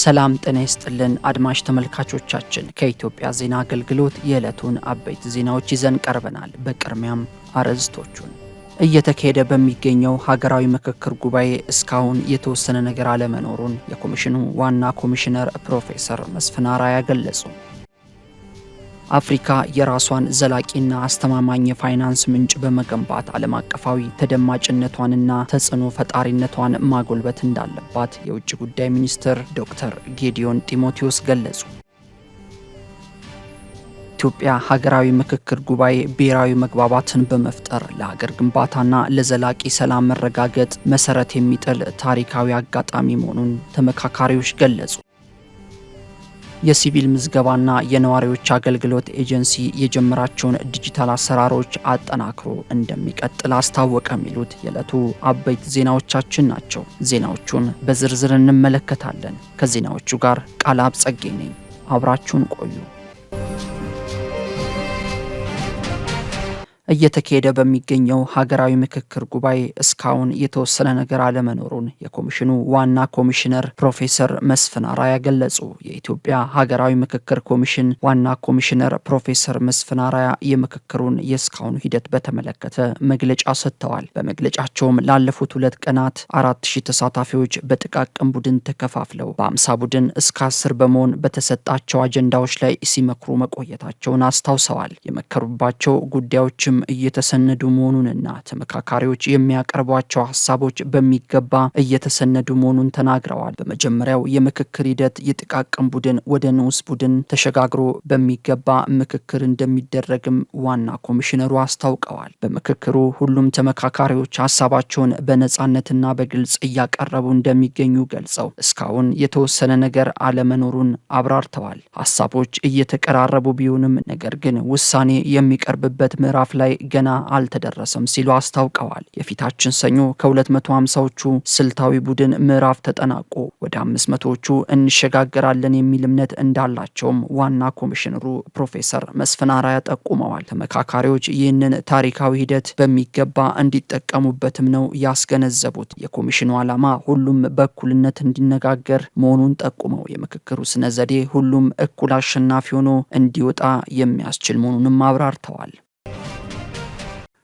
ሰላም ጤና ይስጥልን አድማጭ ተመልካቾቻችን ከኢትዮጵያ ዜና አገልግሎት የዕለቱን አበይት ዜናዎች ይዘን ቀርበናል። በቅድሚያም አርዕስቶቹን እየተካሄደ በሚገኘው ሀገራዊ ምክክር ጉባኤ እስካሁን የተወሰነ ነገር አለመኖሩን የኮሚሽኑ ዋና ኮሚሽነር ፕሮፌሰር መስፍን አርአያ ገለጹ። አፍሪካ የራሷን ዘላቂና አስተማማኝ የፋይናንስ ምንጭ በመገንባት ዓለም አቀፋዊ ተደማጭነቷንና ተጽዕኖ ፈጣሪነቷን ማጎልበት እንዳለባት የውጭ ጉዳይ ሚኒስትር ዶክተር ጌዲዮን ጢሞቴዎስ ገለጹ። ኢትዮጵያ ሀገራዊ ምክክር ጉባኤ ብሔራዊ መግባባትን በመፍጠር ለሀገር ግንባታና ለዘላቂ ሰላም መረጋገጥ መሰረት የሚጥል ታሪካዊ አጋጣሚ መሆኑን ተመካካሪዎች ገለጹ። የሲቪል ምዝገባና የነዋሪዎች አገልግሎት ኤጀንሲ የጀመራቸውን ዲጂታል አሰራሮች አጠናክሮ እንደሚቀጥል አስታወቀ። የሚሉት የዕለቱ አበይት ዜናዎቻችን ናቸው። ዜናዎቹን በዝርዝር እንመለከታለን። ከዜናዎቹ ጋር ቃላብ ጸጌ ነኝ። አብራችሁን ቆዩ። እየተካሄደ በሚገኘው ሀገራዊ ምክክር ጉባኤ እስካሁን የተወሰነ ነገር አለመኖሩን የኮሚሽኑ ዋና ኮሚሽነር ፕሮፌሰር መስፍን አርአያ ገለጹ። የኢትዮጵያ ሀገራዊ ምክክር ኮሚሽን ዋና ኮሚሽነር ፕሮፌሰር መስፍን አርአያ የምክክሩን የእስካሁኑ ሂደት በተመለከተ መግለጫ ሰጥተዋል። በመግለጫቸውም ላለፉት 2 ቀናት 4000 ተሳታፊዎች በጥቃቅን ቡድን ተከፋፍለው በ50 ቡድን እስከ 10 በመሆን በተሰጣቸው አጀንዳዎች ላይ ሲመክሩ መቆየታቸውን አስታውሰዋል። የመከሩባቸው ጉዳዮችም እየተሰነዱ መሆኑንና ተመካካሪዎች የሚያቀርቧቸው ሀሳቦች በሚገባ እየተሰነዱ መሆኑን ተናግረዋል። በመጀመሪያው የምክክር ሂደት የጥቃቅን ቡድን ወደ ንዑስ ቡድን ተሸጋግሮ በሚገባ ምክክር እንደሚደረግም ዋና ኮሚሽነሩ አስታውቀዋል። በምክክሩ ሁሉም ተመካካሪዎች ሀሳባቸውን በነጻነትና በግልጽ እያቀረቡ እንደሚገኙ ገልጸው እስካሁን የተወሰነ ነገር አለመኖሩን አብራርተዋል። ሀሳቦች እየተቀራረቡ ቢሆንም ነገር ግን ውሳኔ የሚቀርብበት ምዕራፍ ላይ ገና አልተደረሰም ሲሉ አስታውቀዋል። የፊታችን ሰኞ ከ250ዎቹ ስልታዊ ቡድን ምዕራፍ ተጠናቆ ወደ 500ዎቹ እንሸጋገራለን የሚል እምነት እንዳላቸውም ዋና ኮሚሽነሩ ፕሮፌሰር መስፍን አርአያ ጠቁመዋል። ተመካካሪዎች ይህንን ታሪካዊ ሂደት በሚገባ እንዲጠቀሙበትም ነው ያስገነዘቡት። የኮሚሽኑ ዓላማ ሁሉም በእኩልነት እንዲነጋገር መሆኑን ጠቁመው የምክክሩ ስነ ዘዴ ሁሉም እኩል አሸናፊ ሆኖ እንዲወጣ የሚያስችል መሆኑንም አብራርተዋል።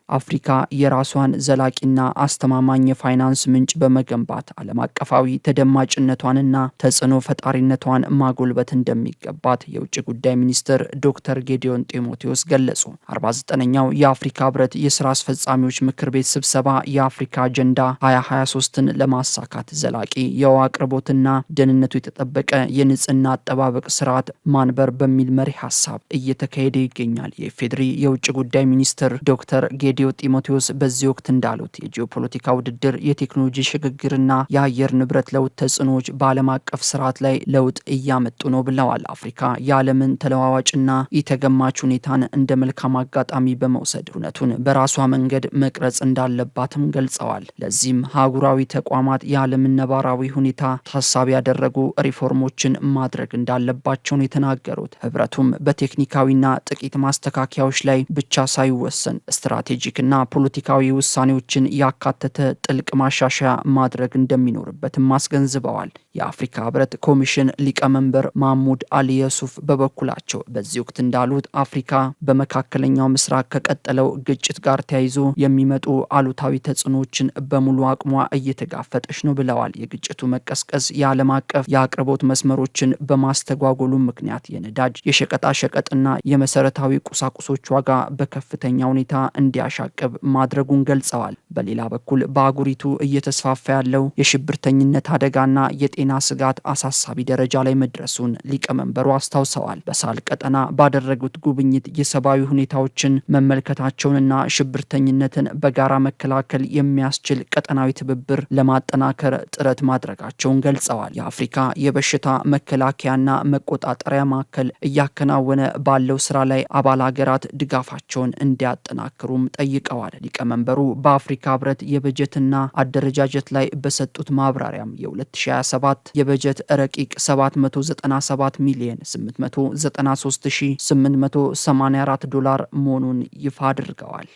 አፍሪካ የራሷን ዘላቂና አስተማማኝ የፋይናንስ ምንጭ በመገንባት ዓለም አቀፋዊ ተደማጭነቷንና ተጽዕኖ ፈጣሪነቷን ማጎልበት እንደሚገባት የውጭ ጉዳይ ሚኒስትር ዶክተር ጌዲዮን ጢሞቴዎስ ገለጹ። 49ኛው የአፍሪካ ህብረት የስራ አስፈጻሚዎች ምክር ቤት ስብሰባ የአፍሪካ አጀንዳ 2023ን ለማሳካት ዘላቂ የውሃ አቅርቦትና ደህንነቱ የተጠበቀ የንጽህና አጠባበቅ ስርዓት ማንበር በሚል መሪ ሀሳብ እየተካሄደ ይገኛል። የኢፌዴሪ የውጭ ጉዳይ ሚኒስትር ዶክተር ጌዲዮን ጢሞቴዎስ በዚህ ወቅት እንዳሉት የጂኦፖለቲካ ውድድር፣ የቴክኖሎጂ ሽግግርና የአየር ንብረት ለውጥ ተጽዕኖዎች በዓለም አቀፍ ስርዓት ላይ ለውጥ እያመጡ ነው ብለዋል። አፍሪካ የዓለምን ተለዋዋጭና ኢተገማች ሁኔታን እንደ መልካም አጋጣሚ በመውሰድ እውነቱን በራሷ መንገድ መቅረጽ እንዳለባትም ገልጸዋል። ለዚህም አህጉራዊ ተቋማት የዓለምን ነባራዊ ሁኔታ ታሳቢ ያደረጉ ሪፎርሞችን ማድረግ እንዳለባቸው ነው የተናገሩት። ህብረቱም በቴክኒካዊና ጥቂት ማስተካከያዎች ላይ ብቻ ሳይወሰን ስትራቴጂክና ፖለቲካዊ ውሳኔዎችን ያካተተ ጥልቅ ማሻሻያ ማድረግ እንደሚኖርበትም አስገንዝበዋል። የአፍሪካ ህብረት ኮሚሽን ሊቀመንበር ማህሙድ አሊ የሱፍ በበኩላቸው በዚህ ወቅት እንዳሉት አፍሪካ በመካከለኛው ምስራቅ ከቀጠለው ግጭት ጋር ተያይዞ የሚመጡ አሉታዊ ተጽዕኖዎችን በሙሉ አቅሟ እየተጋፈጠች ነው ብለዋል። የግጭቱ መቀስቀስ የዓለም አቀፍ የአቅርቦት መስመሮችን በማስተጓጎሉ ምክንያት የነዳጅ የሸቀጣሸቀጥና የመሰረታዊ ቁሳቁሶች ዋጋ በከፍተኛ ሁኔታ እንዲያሻቅብ ማድረጉን ገልጸዋል። በሌላ በኩል በአህጉሪቱ እየተስፋፋ ያለው የሽብርተኝነት አደጋና የጤና ስጋት አሳሳቢ ደረጃ ላይ መድረሱን ሊቀመንበሩ አስታውሰዋል። በሳህል ቀጠና ባደረጉት ጉብኝት የሰብአዊ ሁኔታዎችን መመልከታቸውንና ሽብርተኝነትን በጋራ መከላከል የሚያስችል ቀጠናዊ ትብብር ለማጠናከር ጥረት ማድረጋቸውን ገልጸዋል። የአፍሪካ የበሽታ መከላከያና መቆጣጠሪያ ማዕከል እያከናወነ ባለው ስራ ላይ አባል ሀገራት ድጋፋቸውን እንዲያጠናክሩም ጠይቀዋል። ሊቀመንበሩ በአፍሪካ ህብረት የበጀትና አደረጃጀት ላይ በሰጡት ማብራሪያም የ2027 የበጀት ረቂቅ 797 ሚሊዮን 893884 ዶላር መሆኑን ይፋ አድርገዋል።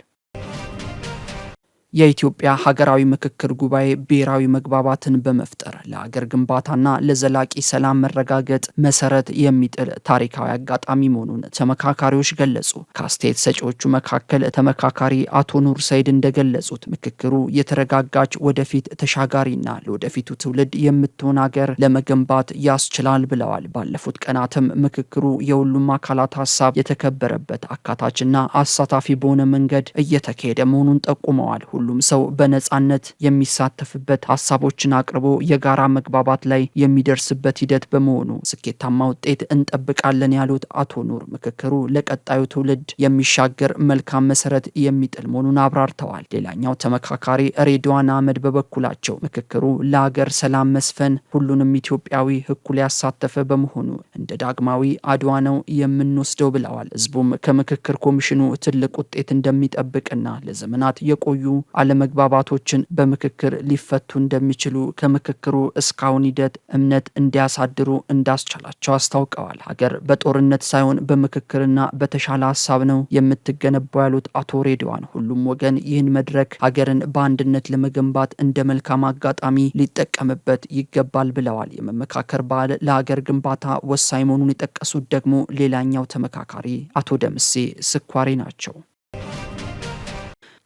የኢትዮጵያ ሀገራዊ ምክክር ጉባኤ ብሔራዊ መግባባትን በመፍጠር ለሀገር ግንባታና ለዘላቂ ሰላም መረጋገጥ መሰረት የሚጥል ታሪካዊ አጋጣሚ መሆኑን ተመካካሪዎች ገለጹ። ከአስተያየት ሰጪዎቹ መካከል ተመካካሪ አቶ ኑር ሰይድ እንደገለጹት ምክክሩ የተረጋጋች ወደፊት ተሻጋሪና ለወደፊቱ ትውልድ የምትሆን ሀገር ለመገንባት ያስችላል ብለዋል። ባለፉት ቀናትም ምክክሩ የሁሉም አካላት ሀሳብ የተከበረበት አካታችና አሳታፊ በሆነ መንገድ እየተካሄደ መሆኑን ጠቁመዋል። ሁሉም ሰው በነጻነት የሚሳተፍበት ሀሳቦችን አቅርቦ የጋራ መግባባት ላይ የሚደርስበት ሂደት በመሆኑ ስኬታማ ውጤት እንጠብቃለን ያሉት አቶ ኑር ምክክሩ ለቀጣዩ ትውልድ የሚሻገር መልካም መሰረት የሚጥል መሆኑን አብራርተዋል። ሌላኛው ተመካካሪ ሬድዋን አህመድ በበኩላቸው ምክክሩ ለሀገር ሰላም መስፈን ሁሉንም ኢትዮጵያዊ እኩል ያሳተፈ በመሆኑ እንደ ዳግማዊ አድዋ ነው የምንወስደው ብለዋል። ህዝቡም ከምክክር ኮሚሽኑ ትልቅ ውጤት እንደሚጠብቅና ለዘመናት የቆዩ አለመግባባቶችን በምክክር ሊፈቱ እንደሚችሉ ከምክክሩ እስካሁን ሂደት እምነት እንዲያሳድሩ እንዳስቻላቸው አስታውቀዋል። ሀገር በጦርነት ሳይሆን በምክክርና በተሻለ ሀሳብ ነው የምትገነባው ያሉት አቶ ሬድዋን ሁሉም ወገን ይህን መድረክ ሀገርን በአንድነት ለመገንባት እንደ መልካም አጋጣሚ ሊጠቀምበት ይገባል ብለዋል። የመመካከር ባህል ለሀገር ግንባታ ወሳኝ መሆኑን የጠቀሱት ደግሞ ሌላኛው ተመካካሪ አቶ ደምሴ ስኳሬ ናቸው።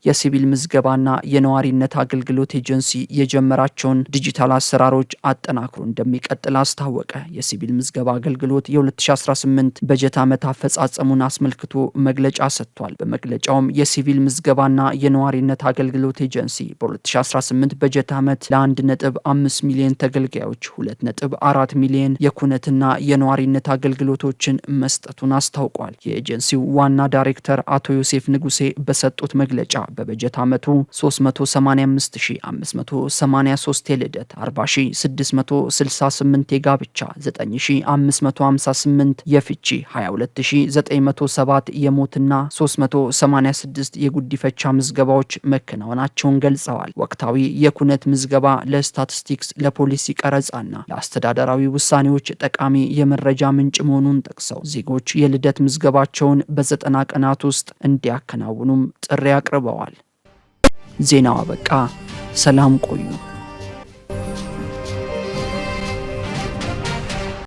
የሲቪል ምዝገባና የነዋሪነት አገልግሎት ኤጀንሲ የጀመራቸውን ዲጂታል አሰራሮች አጠናክሮ እንደሚቀጥል አስታወቀ። የሲቪል ምዝገባ አገልግሎት የ2018 በጀት ዓመት አፈጻጸሙን አስመልክቶ መግለጫ ሰጥቷል። በመግለጫውም የሲቪል ምዝገባና የነዋሪነት አገልግሎት ኤጀንሲ በ2018 በጀት ዓመት ለ1.5 ሚሊዮን ተገልጋዮች 2.4 ሚሊዮን የኩነትና የነዋሪነት አገልግሎቶችን መስጠቱን አስታውቋል። የኤጀንሲው ዋና ዳይሬክተር አቶ ዮሴፍ ንጉሴ በሰጡት መግለጫ በበጀት ዓመቱ 385583 የልደት፣ 40668 የጋብቻ፣ 9558 የፍቺ፣ 22907 የሞትና 386 የጉዲፈቻ ምዝገባዎች መከናወናቸውን ገልጸዋል። ወቅታዊ የኩነት ምዝገባ ለስታቲስቲክስ፣ ለፖሊሲ ቀረጻና ለአስተዳደራዊ ውሳኔዎች ጠቃሚ የመረጃ ምንጭ መሆኑን ጠቅሰው ዜጎች የልደት ምዝገባቸውን በ90 ቀናት ውስጥ እንዲያከናውኑም ጥሪ አቅርበዋል። ዜናው አበቃ። ሰላም ቆዩ።